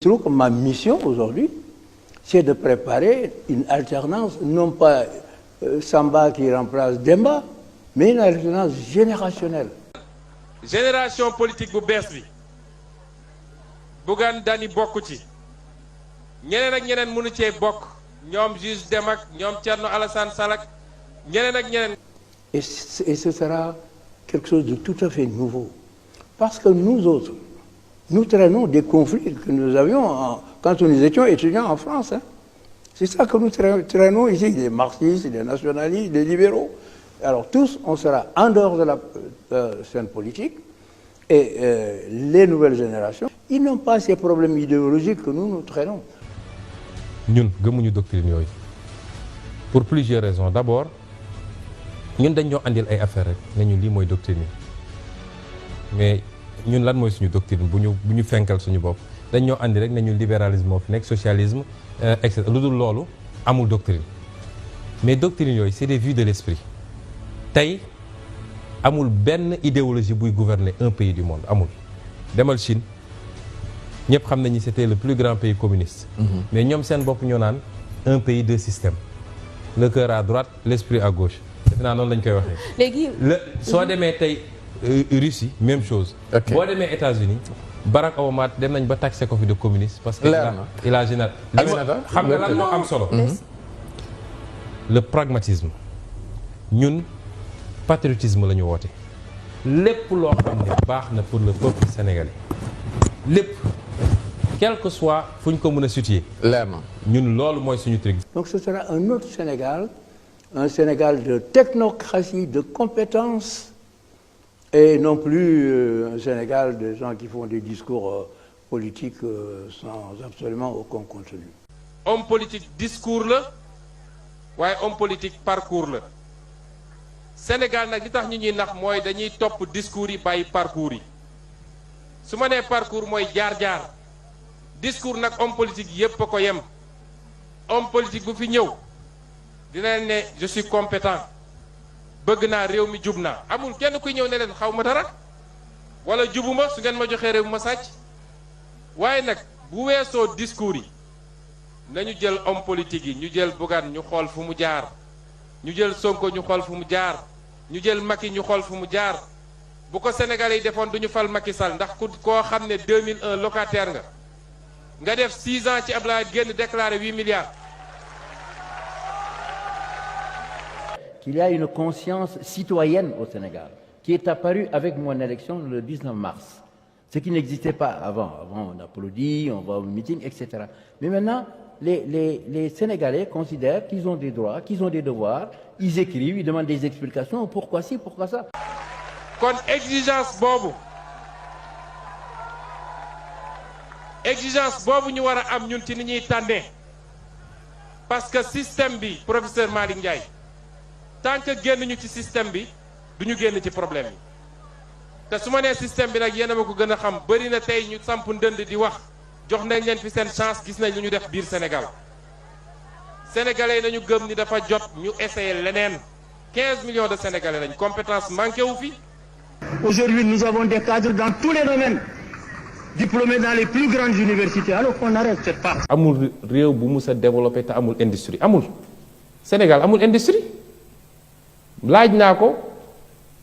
Je trouve que ma mission aujourd'hui, c'est de préparer une alternance, non pas Samba qui remplace Demba, mais une alternance générationnelle. Génération politique bu bees bi Bougane Dany bokku ci ñeneen ak ñeneen mënu cee bokk ñoom juge Dem ak ñoom Thierno Alassane Sall ak ñeneen ak ñeneen. Et ce sera quelque chose de tout à fait nouveau. Parce que nous autres, nous traînons des conflits que nous avions quand nous étions étudiants en France. Hein. C'est ça que nous traînons ici, des marxistes, des nationalistes, des libéraux. Alors tous, on sera en dehors de la scène politique. Et les nouvelles générations, ils n'ont pas ces problèmes idéologiques que nous traînons. Ñun gëmuñu doctrine yooyu pour plusieurs raisons. D'abord, ñun dañ ñoo andil ay affaire rek ne ñu lii mooy doctrine yi mais ñun lan mooy suñu doctrine bu ñu fenkal suñu bopp dañ ñoo andi rek ne ñu libéralisme moo fi nekk socialisme et cetera lu dul loolu amul doctrine mais doctrine yooyu c'est des vues de l'esprit. Tey amul benn idéologie buy gouverner un pays du monde amul. Demal Chine ñëpp xam nañu c'était le plus grand pays communiste. Mais ñoom seen bopp ñoo naan un pays deux systèmes le cœur à droite l'esprit à gauche. defe naa noonu lañ koy waxee. léegi soo demee tey Russie même chose. boo demee États-Unis Barack Obama dem nañ ba taxé ko fi de communiste. parce que il a général. xam nga lan moo am solo. le pragmatisme ñun patriotisme la ñu woote. lépp loo xam ne baax na pour le peuple sénégalais lépp quel que soit fu ñu ko mën a situer. leer na ñun loolu mooy suñu truc. Donc ce sera un autre Sénégal, un Sénégal de technocratie, de compétences, et non plus un Sénégal de gens qui font des discours politiques sans absolument aucun contenu. Homme politique discours la waaye homme politique parcours la Sénégal nag li tax ñu ñuy nax mooy dañuy topp discours yi bàyyi parcours yi su ma nee parcours mooy jaar-jaar discours nag homme politique yépp a ko yem homme politique bu fi ñëw dina leen ne je suis compétent bëgg naa réew mi jub naa amul kenn kuy ñëw ne leen xaw ma dara wala jubuma su ngeen ma joxee réew ma sàcc waaye nag bu weesoo discours yi nañu jël homme politique yi ñu jël Bougane ñu xool fu mu jaar ñu jël Sonko ñu xool fu mu jaar ñu jël Macky ñu xool fu mu jaar bu ko Sénégalais yi defoon du ñu fal Macky Sall ndax koo xam ne 2001 locataire nga def 6 ans ci Abdoulaye génn déclaré 8 milliards. Qu'il y a une conscience citoyenne au Sénégal qui est apparue avec mon élection le 19 mars. Ce qui n'existait pas avant. Avant, on applaudit, on va au meeting, etc. Mais maintenant, les Sénégalais considèrent qu'ils ont des droits, qu'ils ont des devoirs, ils écrivent, ils demandent des explications, pourquoi ci, pourquoi ça. Kon exigence boobu ñu war a am ñun ci ni ñuy tànnee parce que système bi professeur Malick Ndiaye tant que génn ñu ci système bi du ñu génn ci problème yi te su ma nee système bi nag yéen a ma ko gën a xam bëri na tey ñu samp ndënd di wax jox nañ leen fi seen chance gis nañ lu ñu def biir Sénégal sénégalais nañu gëm ni dafa jot ñu essayer leneen 15 millions de sénégalais lañ compétence manqué wu fi. Aujourd'hui, nous avons des cadres dans tous les domaines, diplômés dans les plus grandes universités. Alors qu'on arrête cette part. amul réew bu mus a développé te amul industrie amul Sénégal amul industrie laaj naa ko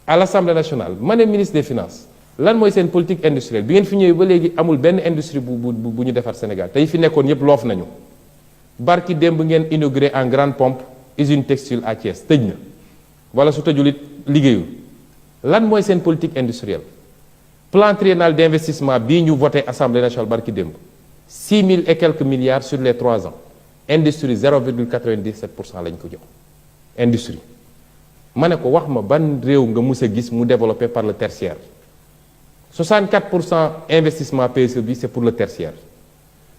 à l'Assemblée nationale ma ne ministre des finances lan mooy seen politique industrielle bi ngeen fi ñëwee ba léegi amul benn industrie bu ñu defar Sénégal tey fi nekkoon yëpp loof nañu barki démb ngeen inauguré en grande pompe usine textile à Thiès tëj na wala su tëjul it liggéeyul lan mooy seen politique industrielle plan triennal d'investissement bii ñu voté Assemblée nationale barki démb 6 000 et quelques milliards sur les 3 ans industrie 0,97% lañ ko jox industrie ma ne ko wax ma ban réew nga mus a gis mu développé par le tertiaire 64% investissement PSE bi c'est pour le tertiaire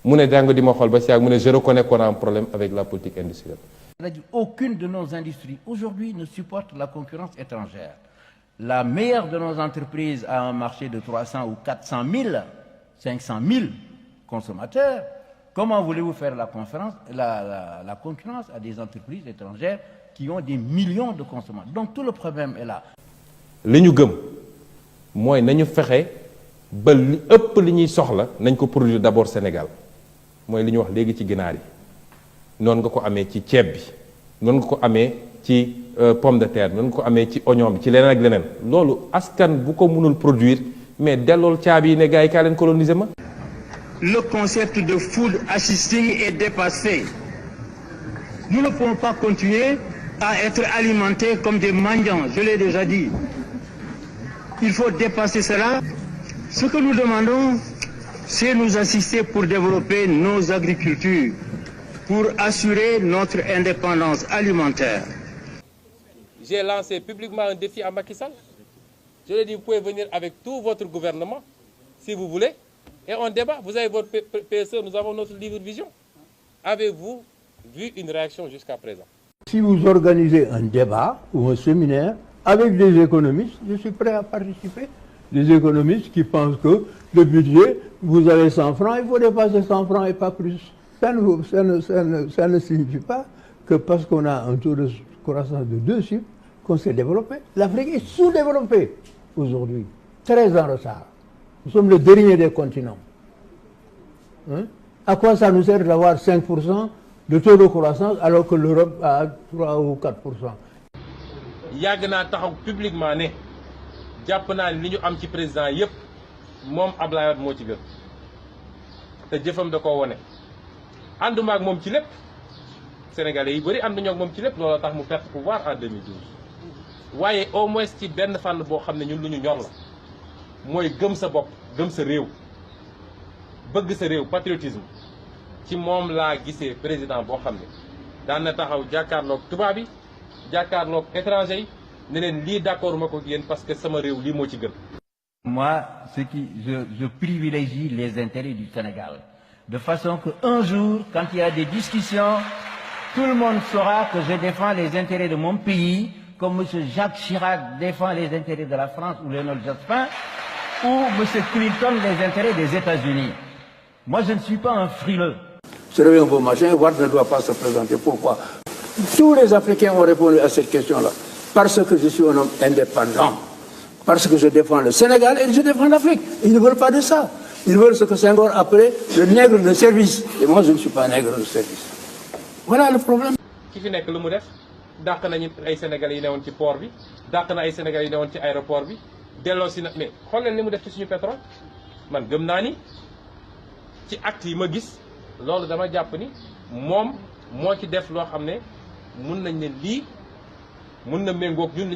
mu ne danga di ma xool ba si ak mu ne je reconnais qu'on a un problème avec la politique industrielle. C'est-à-dire aucune de nos industries aujourd'hui ne supporte la concurrence étrangère. La meilleure de nos entreprises a un marché de 300 ou 400 000, 500 000 consommateurs. Comment voulez-vous faire la concurrence à des entreprises étrangères qui ont des millions de consommateurs? Donc tout le problème est là. li ñu gëm mooy nañu fexe ba li ëpp li ñuy soxla nañ ko produire d'abord Sénégal mooy li ñu wax léegi ci ginaar yi noonu nga ko amee ci ceeb bi noonu nga ko amee ci pomme de terre noonu nga ko amee ci oignon bi ci leneen ak leneen loolu askan bu ko mënul produire mais dellool caabi yi ne gars yi kaa leen coloniser ma. Le concept de food assisting est dépassé. Nous ne pouvons pas continuer à être alimentés comme des mendiants, je l'ai déjà dit. Il faut dépasser cela. Ce que nous demandons, c'est nous assister pour développer nos agricultures, pour assurer notre indépendance alimentaire. J'ai lancé publiquement un défi à Macky Sall. Je lui ai dit, vous pouvez venir avec tout votre gouvernement, si vous voulez, et on débat. Vous avez votre PSE, nous avons notre livre de vision. Avez-vous vu une réaction jusqu'à présent? Si vous organisez un débat ou un séminaire avec des économistes, je suis prêt à participer. Des économistes qui pensent que le budget, vous avez 100 francs, il faut dépasser 100 francs et pas plus. Ça ne signifie pas que parce qu'on a un taux de croissance de 2 chiffres, qu'on s'est développé. L'Afrique est sous-développée aujourd'hui, très en retard. Nous sommes le dernier des continents. Hein? À quoi ça nous sert d'avoir 5% de taux de croissance alors que l'Europe a 3 ou 4%? yàgg naa taxaw publiquement ne jàpp naa ni li ñu am ci président yépp moom Abdoulaye Wade moo ci gën te jëfam da koo wone ànduma ak moom ci lépp sénégalais yi bëri ànduñoo ak moom ci lépp looloo tax mu perte pouvoir en 2012 waaye au moins ci benn fànn boo xam ne ñun lu ñu ñor la mooy gëm sa bopp gëm sa réew bëgg sa réew patriotisme ci moom laa gisee président boo xam ne daan na taxaw jàkkaarloog tubaab yi jàkkaarloog étranger yi ne leen lii d'accord ma ko yéen parce que sama réew lii moo ci gën. Moi, je privilégie les intérêts du Sénégal. De façon qu'un jour, quand il y a des discussions, tout le monde saura que je défends les intérêts de mon pays, comme M. Jacques Chirac défend les intérêts de la France ou Léonard Jospin, ou M. Clinton les intérêts des États-Unis. Moi, je ne suis pas un frileux. Je reviens au machin, Wade ne doit pas se présenter. Pourquoi? Tous les Africains ont répondu à cette question-là. Parce que je suis un homme indépendant. Parce que je défends le Sénégal et je défends l'Afrique. Ils ne veulent pas de ça. Ils veulent ce que Senghor appelait le nègre de service. Et moi, je ne suis pas nègre de service. Voilà le problème. ki fi nekk lu mu def dàq nañu ay Sénégalais yi newoon ci port bi dàq na ay Sénégalais yi newoon ci aéroport bi delloo si na mais xool leen li mu def ci suñu pétrole man gëm naa ni ci acte yi ma gis loolu dama jàpp ni moom moo ci def loo xam ne mun nañ ne lii mun na méngoog ñun